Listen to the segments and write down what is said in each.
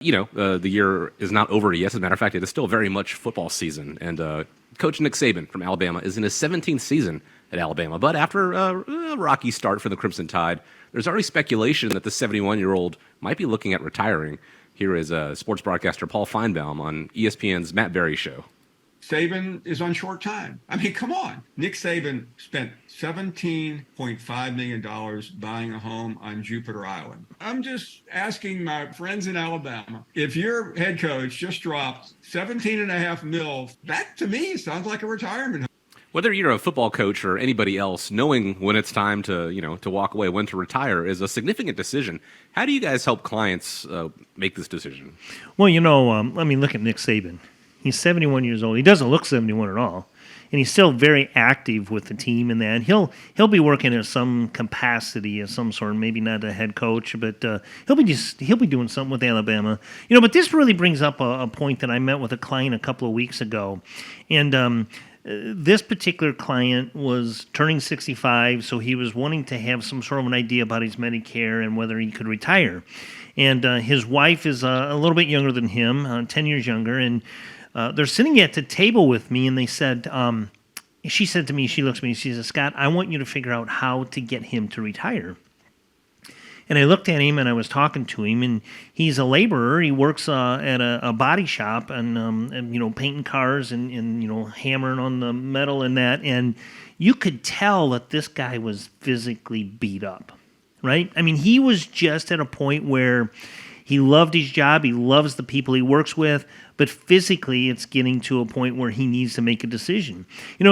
The year is not over yet. As a matter of fact, it is still very much football season. And Coach Nick Saban from Alabama is in his 17th season at Alabama. But after a rocky start for the Crimson Tide, there's already speculation that the 71-year-old might be looking at retiring. Here is sports broadcaster Paul Feinbaum on ESPN's Matt Berry show. Saban is on short time. I mean, come on. Nick Saban spent $17.5 million buying a home on Jupiter Island. I'm just asking my friends in Alabama, if your head coach just dropped $17.5 million, that to me sounds like a retirement home. Whether you're a football coach or anybody else, knowing when it's time to walk away, when to retire, is a significant decision. How do you guys help clients make this decision? Well, look at Nick Saban. He's 71 years old. He doesn't look 71 at all, and he's still very active with the team and that. And he'll be working in some capacity of some sort, maybe not a head coach, but he'll be doing something with Alabama. But this really brings up a point that I met with a client a couple of weeks ago, and this particular client was turning 65, so he was wanting to have some sort of an idea about his Medicare and whether he could retire. And his wife is a little bit younger than him, 10 years younger, and they're sitting at the table with me, and they said, she said to me, she looks at me, she says, Scott, I want you to figure out how to get him to retire. And I looked at him, and I was talking to him, and he's a laborer. He works at a body shop and painting cars and hammering on the metal and that. And you could tell that this guy was physically beat up, right? I mean, he was just at a point where he loved his job. He loves the people he works with. But physically, it's getting to a point where he needs to make a decision.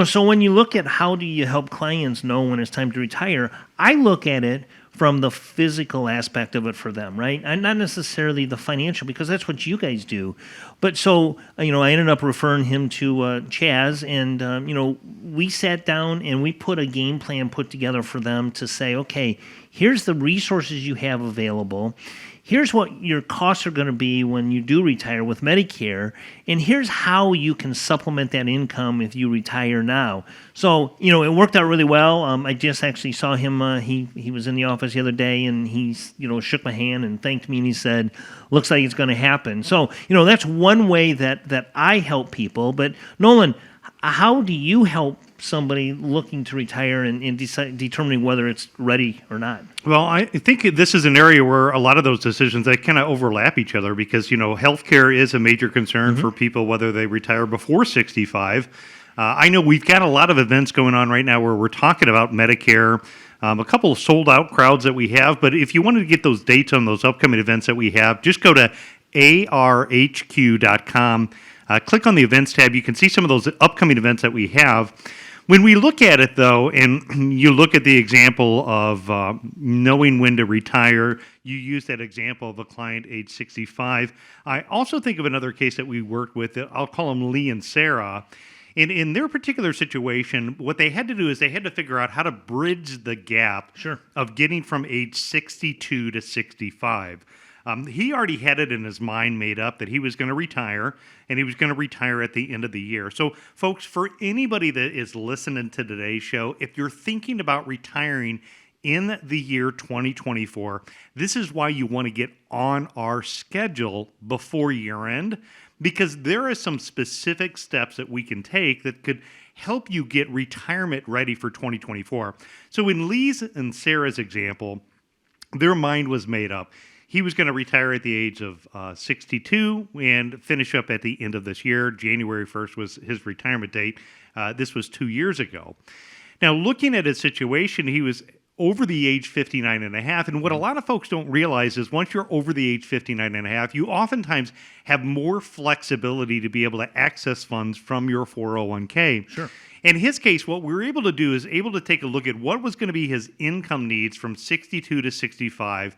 So when you look at how do you help clients know when it's time to retire, I look at it from the physical aspect of it for them, right? And not necessarily the financial, because that's what you guys do. But so, I ended up referring him to Chaz, and, we sat down and we put a game plan put together for them to say, okay, here's the resources you have available. Here's what your costs are going to be when you do retire with Medicare, and here's how you can supplement that income if you retire now. So, it worked out really well. I just actually saw him. He was in the office the other day, and he, shook my hand and thanked me, and he said, looks like it's going to happen. So, that's one way that I help people. But, Nolan, how do you help somebody looking to retire and determining whether it's ready or not? Well, I think this is an area where a lot of those decisions, they kind of overlap each other because, healthcare is a major concern for people, whether they retire before 65. I know we've got a lot of events going on right now where we're talking about Medicare, a couple of sold-out crowds that we have. But if you wanted to get those dates on those upcoming events that we have, just go to arhq.com. Click on the events tab. You can see some of those upcoming events that we have. When we look at it, though, and you look at the example of knowing when to retire, you use that example of a client age 65. I also think of another case that we worked with. I'll call them Lee and Sarah. In their particular situation, what they had to do is they had to figure out how to bridge the gap of getting from age 62 to 65. He already had it in his mind made up that he was going to retire, and he was going to retire at the end of the year. So, folks, for anybody that is listening to today's show, if you're thinking about retiring in the year 2024, this is why you want to get on our schedule before year end, because there are some specific steps that we can take that could help you get retirement ready for 2024. So in Lee's and Sarah's example, their mind was made up. He was going to retire at the age of 62 and finish up at the end of this year. January 1st was his retirement date. This was 2 years ago. Now, looking at his situation, he was over the age 59 and a half. And what a lot of folks don't realize is once you're over the age 59 and a half, you oftentimes have more flexibility to be able to access funds from your 401k. Sure. In his case, what we were able to do is able to take a look at what was going to be his income needs from 62 to 65,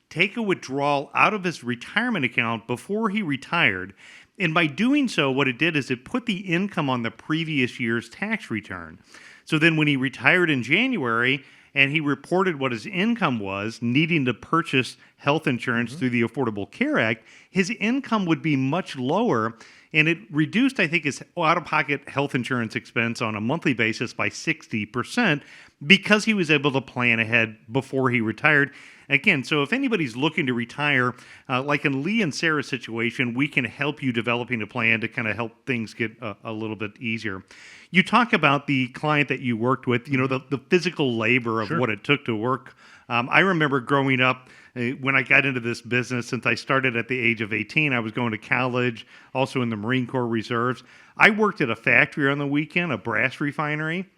take a withdrawal out of his retirement account before he retired. And by doing so, what it did is it put the income on the previous year's tax return. So then when he retired in January and he reported what his income was, needing to purchase health insurance through the Affordable Care Act, his income would be much lower. And it reduced, I think, his out-of-pocket health insurance expense on a monthly basis by 60% because he was able to plan ahead before he retired. Again, so if anybody's looking to retire, like in Lee and Sarah's situation, we can help you developing a plan to kind of help things get a little bit easier. You talk about the client that you worked with, the physical labor of what it took to work. I remember growing up, when I got into this business, since I started at the age of 18, I was going to college, also in the Marine Corps Reserves. I worked at a factory on the weekend, a brass refinery.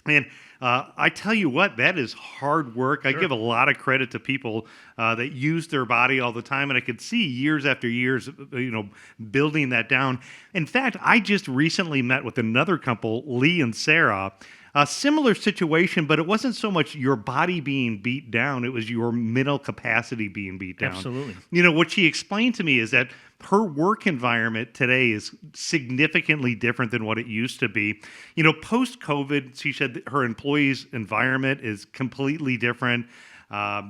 And I tell you what, that is hard work. I give a lot of credit to people that use their body all the time, and I could see years after years, building that down. In fact, I just recently met with another couple, Lee and Sarah. A similar situation, but it wasn't so much your body being beat down, it was your mental capacity being beat down. Absolutely. What she explained to me is that her work environment today is significantly different than what it used to be. Post-COVID, she said that her employees' environment is completely different,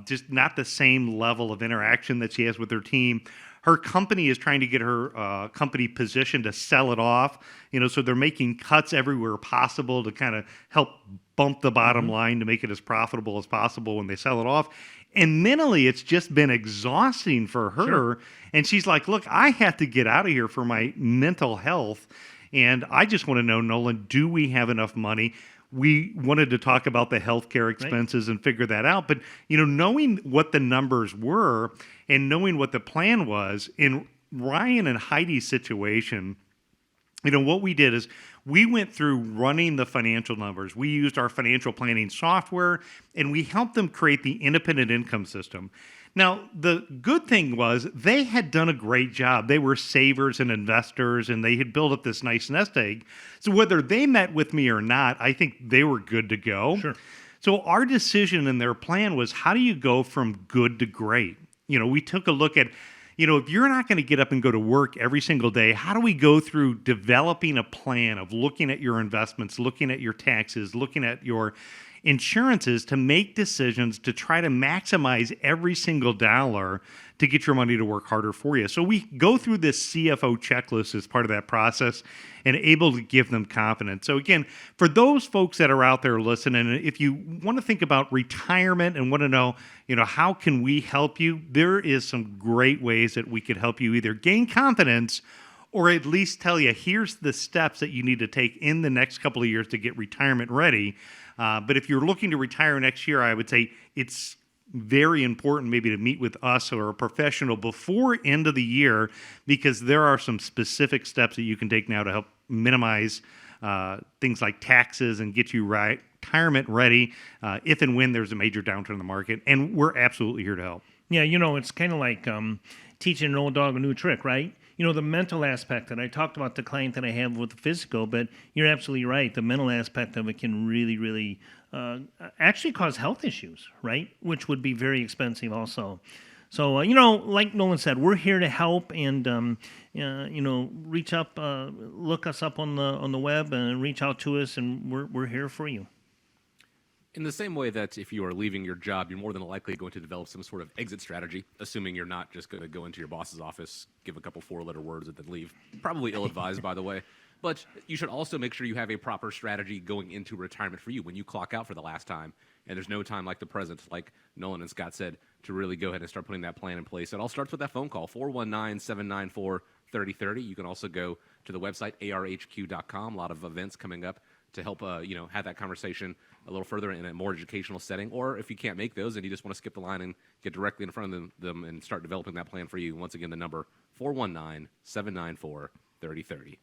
just not the same level of interaction that she has with her team. Her company is trying to get her company positioned to sell it off, so they're making cuts everywhere possible to kind of help bump the bottom line to make it as profitable as possible when they sell it off. And mentally, it's just been exhausting for her. Sure. And she's like, look, I have to get out of here for my mental health. And I just want to know, Nolan, do we have enough money? We wanted to talk about the healthcare expenses and figure that out. But, knowing what the numbers were and knowing what the plan was, in Ryan and Heidi's situation, what we did is we went through running the financial numbers. We used our financial planning software, and we helped them create the independent income system. Now, the good thing was they had done a great job. They were savers and investors, and they had built up this nice nest egg. So whether they met with me or not, I think they were good to go. Sure. So our decision and their plan was, how do you go from good to great? We took a look at, if you're not going to get up and go to work every single day, how do we go through developing a plan of looking at your investments, looking at your taxes, looking at your insurances to make decisions to try to maximize every single dollar to get your money to work harder for you. So we go through this CFO checklist as part of that process and able to give them confidence. So again, for those folks that are out there listening, if you want to think about retirement and want to know, how can we help you? There is some great ways that we could help you either gain confidence or at least tell you, here's the steps that you need to take in the next couple of years to get retirement ready. But if you're looking to retire next year, I would say it's very important maybe to meet with us or a professional before end of the year, because there are some specific steps that you can take now to help minimize things like taxes and get you retirement ready if and when there's a major downturn in the market. And we're absolutely here to help. Yeah, it's kind of like teaching an old dog a new trick, right? The mental aspect that I talked about, the client that I have with the physical, but you're absolutely right. The mental aspect of it can really, really actually cause health issues, right? Which would be very expensive also. So, like Nolan said, we're here to help and, reach up, look us up on the web and reach out to us, and we're here for you. In the same way that if you are leaving your job, you're more than likely going to develop some sort of exit strategy, assuming you're not just going to go into your boss's office, give a couple four-letter words, and then leave. Probably ill-advised, by the way. But you should also make sure you have a proper strategy going into retirement for you when you clock out for the last time. And there's no time like the present, like Nolan and Scott said, to really go ahead and start putting that plan in place. It all starts with that phone call, 419-794-3030. You can also go to the website, arhq.com. A lot of events coming up to help have that conversation a little further in a more educational setting. Or if you can't make those and you just want to skip the line and get directly in front of them and start developing that plan for you, once again, the number 419-794-3030.